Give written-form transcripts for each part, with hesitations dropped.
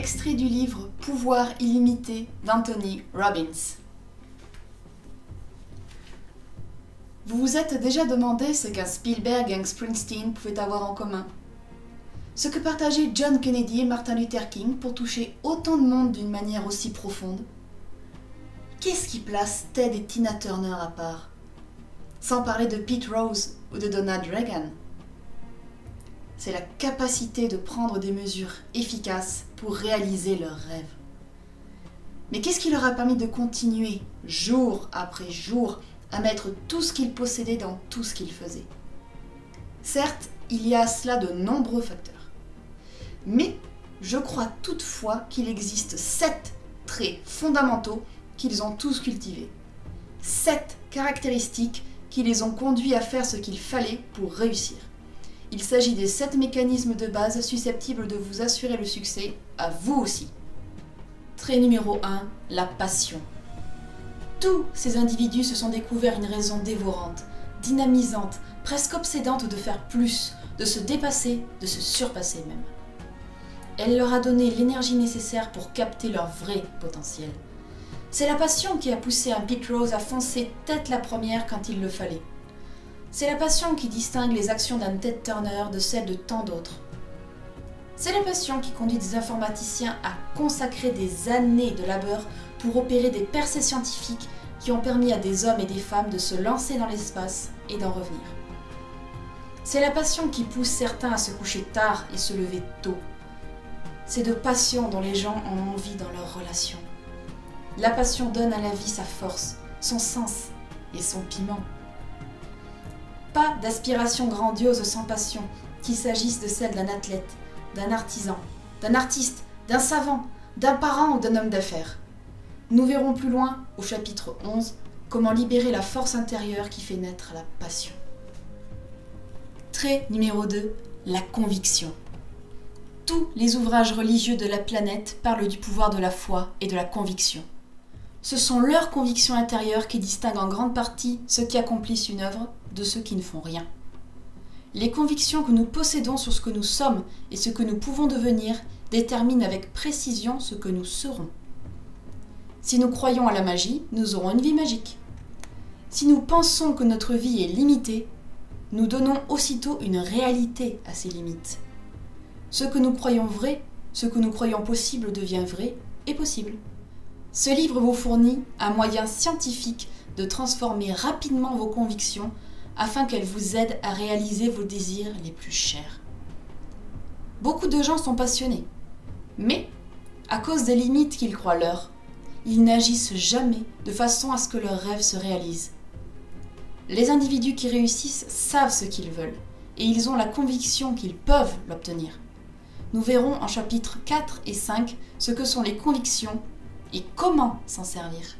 extrait du livre Pouvoir illimité d'Anthony Robbins. Vous vous êtes déjà demandé ce qu'un Spielberg et un Springsteen pouvaient avoir en commun? Ce que partageaient John Kennedy et Martin Luther King pour toucher autant de monde d'une manière aussi profonde? Qu'est-ce qui place Ted et Tina Turner à part? Sans parler de Pete Rose ou de Donald Reagan. C'est la capacité de prendre des mesures efficaces pour réaliser leurs rêves. Mais qu'est-ce qui leur a permis de continuer, jour après jour, à mettre tout ce qu'ils possédaient dans tout ce qu'ils faisaient? Certes, il y a à cela de nombreux facteurs. Mais je crois toutefois qu'il existe 7 traits fondamentaux qu'ils ont tous cultivés. 7 caractéristiques qui les ont conduits à faire ce qu'il fallait pour réussir. Il s'agit des 7 mécanismes de base susceptibles de vous assurer le succès, à vous aussi. Trait numéro 1, la passion. Tous ces individus se sont découverts une raison dévorante, dynamisante, presque obsédante de faire plus, de se dépasser, de se surpasser même. Elle leur a donné l'énergie nécessaire pour capter leur vrai potentiel. C'est la passion qui a poussé un Pete Rose à foncer tête la première quand il le fallait. C'est la passion qui distingue les actions d'un Ted Turner de celles de tant d'autres. C'est la passion qui conduit des informaticiens à consacrer des années de labeur pour opérer des percées scientifiques qui ont permis à des hommes et des femmes de se lancer dans l'espace et d'en revenir. C'est la passion qui pousse certains à se coucher tard et se lever tôt. C'est de passion dont les gens ont envie dans leurs relations. La passion donne à la vie sa force, son sens et son piment. Pas d'aspiration grandiose sans passion, qu'il s'agisse de celle d'un athlète, d'un artisan, d'un artiste, d'un savant, d'un parent ou d'un homme d'affaires. Nous verrons plus loin, au chapitre 11, comment libérer la force intérieure qui fait naître la passion. Trait numéro 2, la conviction. Tous les ouvrages religieux de la planète parlent du pouvoir de la foi et de la conviction. Ce sont leurs convictions intérieures qui distinguent en grande partie ceux qui accomplissent une œuvre de ceux qui ne font rien. Les convictions que nous possédons sur ce que nous sommes et ce que nous pouvons devenir déterminent avec précision ce que nous serons. Si nous croyons à la magie, nous aurons une vie magique. Si nous pensons que notre vie est limitée, nous donnons aussitôt une réalité à ces limites. Ce que nous croyons vrai, ce que nous croyons possible devient vrai et possible. Ce livre vous fournit un moyen scientifique de transformer rapidement vos convictions afin qu'elles vous aident à réaliser vos désirs les plus chers. Beaucoup de gens sont passionnés, mais à cause des limites qu'ils croient leurs, ils n'agissent jamais de façon à ce que leurs rêves se réalisent. Les individus qui réussissent savent ce qu'ils veulent et ils ont la conviction qu'ils peuvent l'obtenir. Nous verrons en chapitres 4 et 5 ce que sont les convictions et comment s'en servir.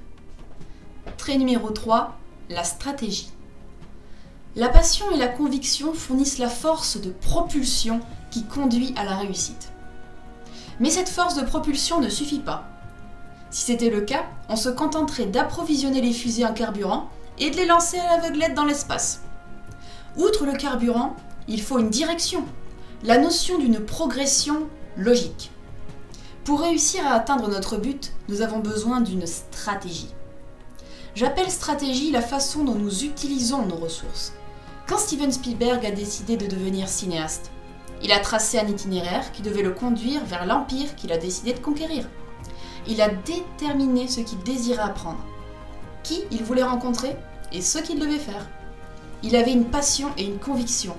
Trait numéro 3, la stratégie. La passion et la conviction fournissent la force de propulsion qui conduit à la réussite. Mais cette force de propulsion ne suffit pas. Si c'était le cas, on se contenterait d'approvisionner les fusées en carburant et de les lancer à l'aveuglette dans l'espace. Outre le carburant, il faut une direction, la notion d'une progression logique. Pour réussir à atteindre notre but, nous avons besoin d'une stratégie. J'appelle stratégie la façon dont nous utilisons nos ressources. Quand Steven Spielberg a décidé de devenir cinéaste, il a tracé un itinéraire qui devait le conduire vers l'empire qu'il a décidé de conquérir. Il a déterminé ce qu'il désirait apprendre, qui il voulait rencontrer et ce qu'il devait faire. Il avait une passion et une conviction.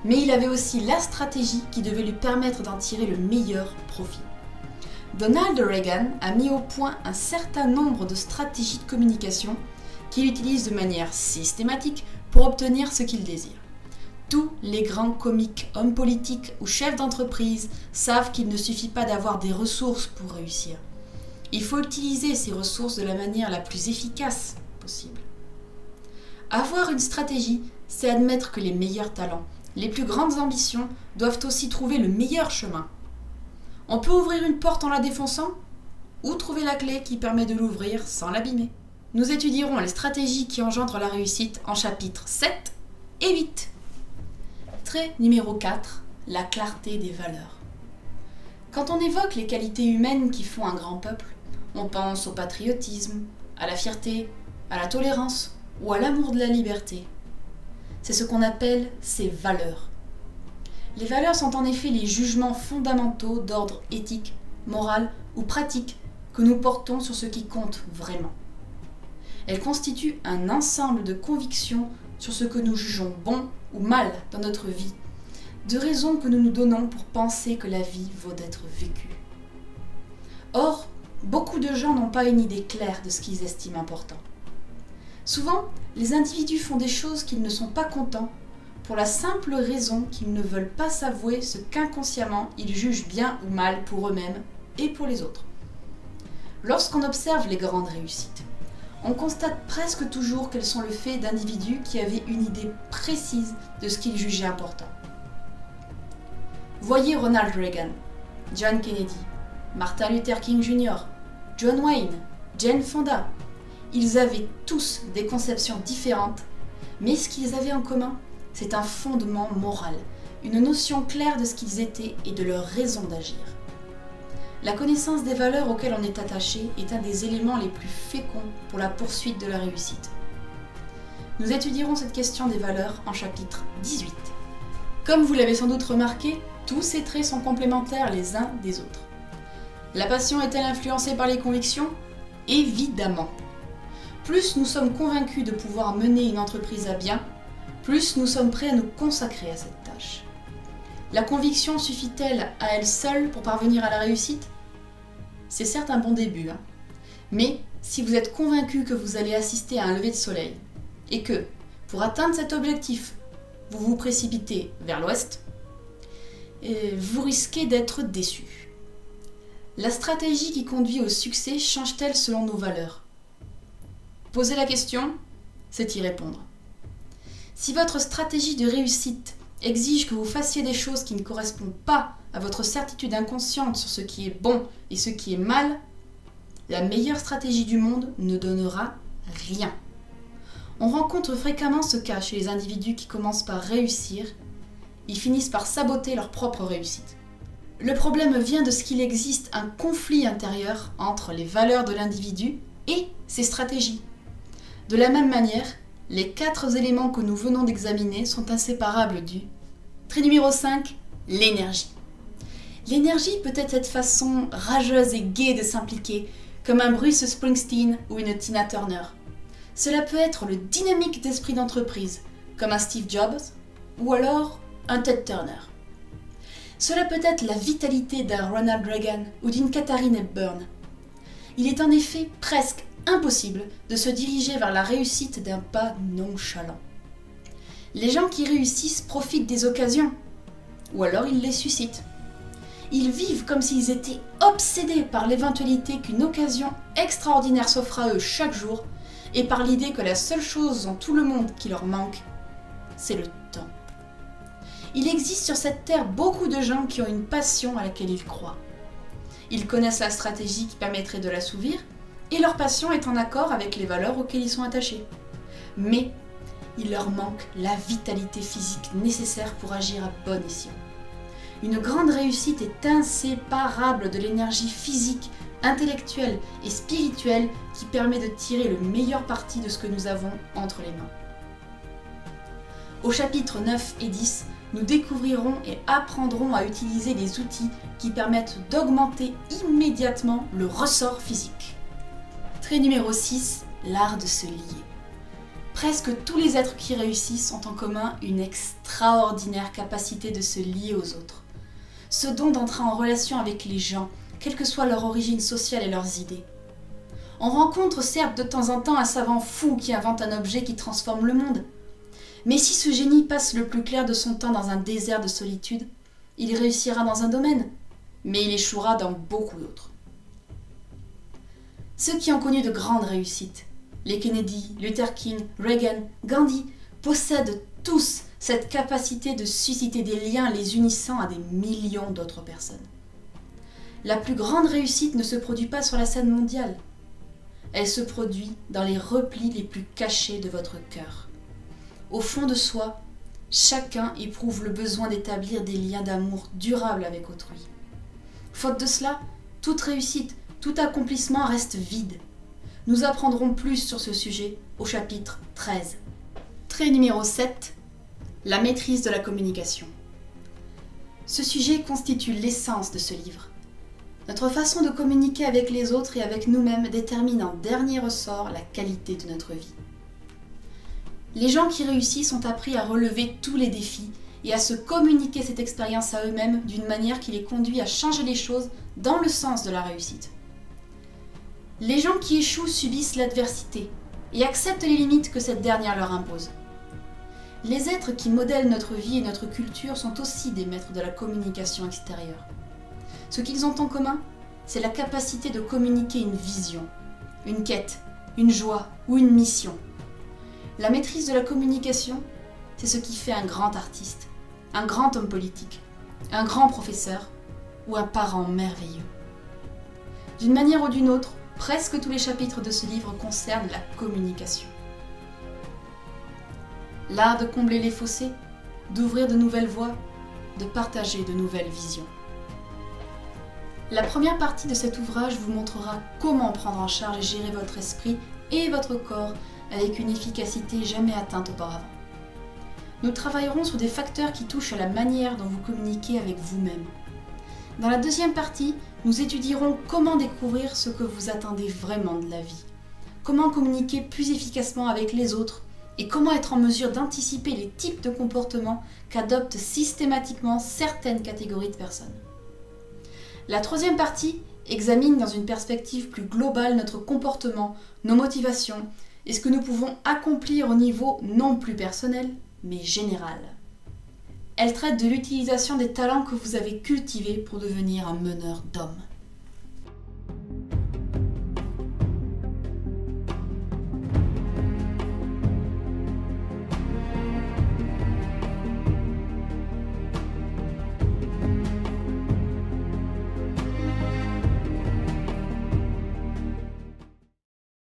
Mais il avait aussi la stratégie qui devait lui permettre d'en tirer le meilleur profit. Donald Reagan a mis au point un certain nombre de stratégies de communication qu'il utilise de manière systématique pour obtenir ce qu'il désire. Tous les grands comiques, hommes politiques ou chefs d'entreprise savent qu'il ne suffit pas d'avoir des ressources pour réussir. Il faut utiliser ces ressources de la manière la plus efficace possible. Avoir une stratégie, c'est admettre que les meilleurs talents, les plus grandes ambitions doivent aussi trouver le meilleur chemin. On peut ouvrir une porte en la défonçant ou trouver la clé qui permet de l'ouvrir sans l'abîmer. Nous étudierons les stratégies qui engendrent la réussite en chapitres 7 et 8. Trait numéro 4, la clarté des valeurs. Quand on évoque les qualités humaines qui font un grand peuple, on pense au patriotisme, à la fierté, à la tolérance ou à l'amour de la liberté. C'est ce qu'on appelle ces valeurs. Les valeurs sont en effet les jugements fondamentaux d'ordre éthique, moral ou pratique que nous portons sur ce qui compte vraiment. Elles constituent un ensemble de convictions sur ce que nous jugeons bon ou mal dans notre vie, de raisons que nous nous donnons pour penser que la vie vaut d'être vécue. Or, beaucoup de gens n'ont pas une idée claire de ce qu'ils estiment important. Souvent, les individus font des choses qu'ils ne sont pas contents pour la simple raison qu'ils ne veulent pas s'avouer ce qu'inconsciemment ils jugent bien ou mal pour eux-mêmes et pour les autres. Lorsqu'on observe les grandes réussites, on constate presque toujours qu'elles sont le fait d'individus qui avaient une idée précise de ce qu'ils jugeaient important. Voyez Ronald Reagan, John Kennedy, Martin Luther King Jr., John Wayne, Jane Fonda. Ils avaient tous des conceptions différentes, mais ce qu'ils avaient en commun, c'est un fondement moral, une notion claire de ce qu'ils étaient et de leur raison d'agir. La connaissance des valeurs auxquelles on est attaché est un des éléments les plus féconds pour la poursuite de la réussite. Nous étudierons cette question des valeurs en chapitre 18. Comme vous l'avez sans doute remarqué, tous ces traits sont complémentaires les uns des autres. La passion est-elle influencée par les convictions? Évidemment. Plus nous sommes convaincus de pouvoir mener une entreprise à bien, plus nous sommes prêts à nous consacrer à cette tâche. La conviction suffit-elle à elle seule pour parvenir à la réussite? C'est certes un bon début, mais si vous êtes convaincu que vous allez assister à un lever de soleil et que, pour atteindre cet objectif, vous vous précipitez vers l'ouest, vous risquez d'être déçu. La stratégie qui conduit au succès change-t-elle selon nos valeurs? Poser la question, c'est y répondre. Si votre stratégie de réussite exige que vous fassiez des choses qui ne correspondent pas à votre certitude inconsciente sur ce qui est bon et ce qui est mal, la meilleure stratégie du monde ne donnera rien. On rencontre fréquemment ce cas chez les individus qui commencent par réussir, ils finissent par saboter leur propre réussite. Le problème vient de ce qu'il existe un conflit intérieur entre les valeurs de l'individu et ses stratégies. De la même manière, les 4 éléments que nous venons d'examiner sont inséparables du trait numéro 5, l'énergie. L'énergie peut être cette façon rageuse et gaie de s'impliquer, comme un Bruce Springsteen ou une Tina Turner. Cela peut être le dynamique d'esprit d'entreprise, comme un Steve Jobs, ou alors un Ted Turner. Cela peut être la vitalité d'un Ronald Reagan ou d'une Katharine Hepburn. Il est en effet presque impossible de se diriger vers la réussite d'un pas nonchalant. Les gens qui réussissent profitent des occasions, ou alors ils les suscitent. Ils vivent comme s'ils étaient obsédés par l'éventualité qu'une occasion extraordinaire s'offre à eux chaque jour, et par l'idée que la seule chose dans tout le monde qui leur manque, c'est le temps. Il existe sur cette terre beaucoup de gens qui ont une passion à laquelle ils croient. Ils connaissent la stratégie qui permettrait de l'assouvir, et leur passion est en accord avec les valeurs auxquelles ils sont attachés. Mais il leur manque la vitalité physique nécessaire pour agir à bon escient. Une grande réussite est inséparable de l'énergie physique, intellectuelle et spirituelle qui permet de tirer le meilleur parti de ce que nous avons entre les mains. Au chapitre 9 et 10, nous découvrirons et apprendrons à utiliser des outils qui permettent d'augmenter immédiatement le ressort physique. Trait numéro 6, l'art de se lier. Presque tous les êtres qui réussissent ont en commun une extraordinaire capacité de se lier aux autres. Ce don d'entrer en relation avec les gens, quelle que soit leur origine sociale et leurs idées. On rencontre certes de temps en temps un savant fou qui invente un objet qui transforme le monde. Mais si ce génie passe le plus clair de son temps dans un désert de solitude, il réussira dans un domaine, mais il échouera dans beaucoup d'autres. Ceux qui ont connu de grandes réussites, les Kennedy, Luther King, Reagan, Gandhi, possèdent tous cette capacité de susciter des liens les unissant à des millions d'autres personnes. La plus grande réussite ne se produit pas sur la scène mondiale. Elle se produit dans les replis les plus cachés de votre cœur. Au fond de soi, chacun éprouve le besoin d'établir des liens d'amour durables avec autrui. Faute de cela, toute réussite, tout accomplissement reste vide. Nous apprendrons plus sur ce sujet au chapitre 13. Trait numéro 7. La maîtrise de la communication. Ce sujet constitue l'essence de ce livre. Notre façon de communiquer avec les autres et avec nous-mêmes détermine en dernier ressort la qualité de notre vie. Les gens qui réussissent ont appris à relever tous les défis et à se communiquer cette expérience à eux-mêmes d'une manière qui les conduit à changer les choses dans le sens de la réussite. Les gens qui échouent subissent l'adversité et acceptent les limites que cette dernière leur impose. Les êtres qui modèlent notre vie et notre culture sont aussi des maîtres de la communication extérieure. Ce qu'ils ont en commun, c'est la capacité de communiquer une vision, une quête, une joie ou une mission. La maîtrise de la communication, c'est ce qui fait un grand artiste, un grand homme politique, un grand professeur ou un parent merveilleux. D'une manière ou d'une autre, presque tous les chapitres de ce livre concernent la communication. L'art de combler les fossés, d'ouvrir de nouvelles voies, de partager de nouvelles visions. La première partie de cet ouvrage vous montrera comment prendre en charge et gérer votre esprit et votre corps avec une efficacité jamais atteinte auparavant. Nous travaillerons sur des facteurs qui touchent à la manière dont vous communiquez avec vous-même. Dans la deuxième partie, nous étudierons comment découvrir ce que vous attendez vraiment de la vie, comment communiquer plus efficacement avec les autres et comment être en mesure d'anticiper les types de comportements qu'adoptent systématiquement certaines catégories de personnes. La troisième partie examine dans une perspective plus globale notre comportement, nos motivations et ce que nous pouvons accomplir au niveau non plus personnel, mais général. Elle traite de l'utilisation des talents que vous avez cultivés pour devenir un meneur d'hommes.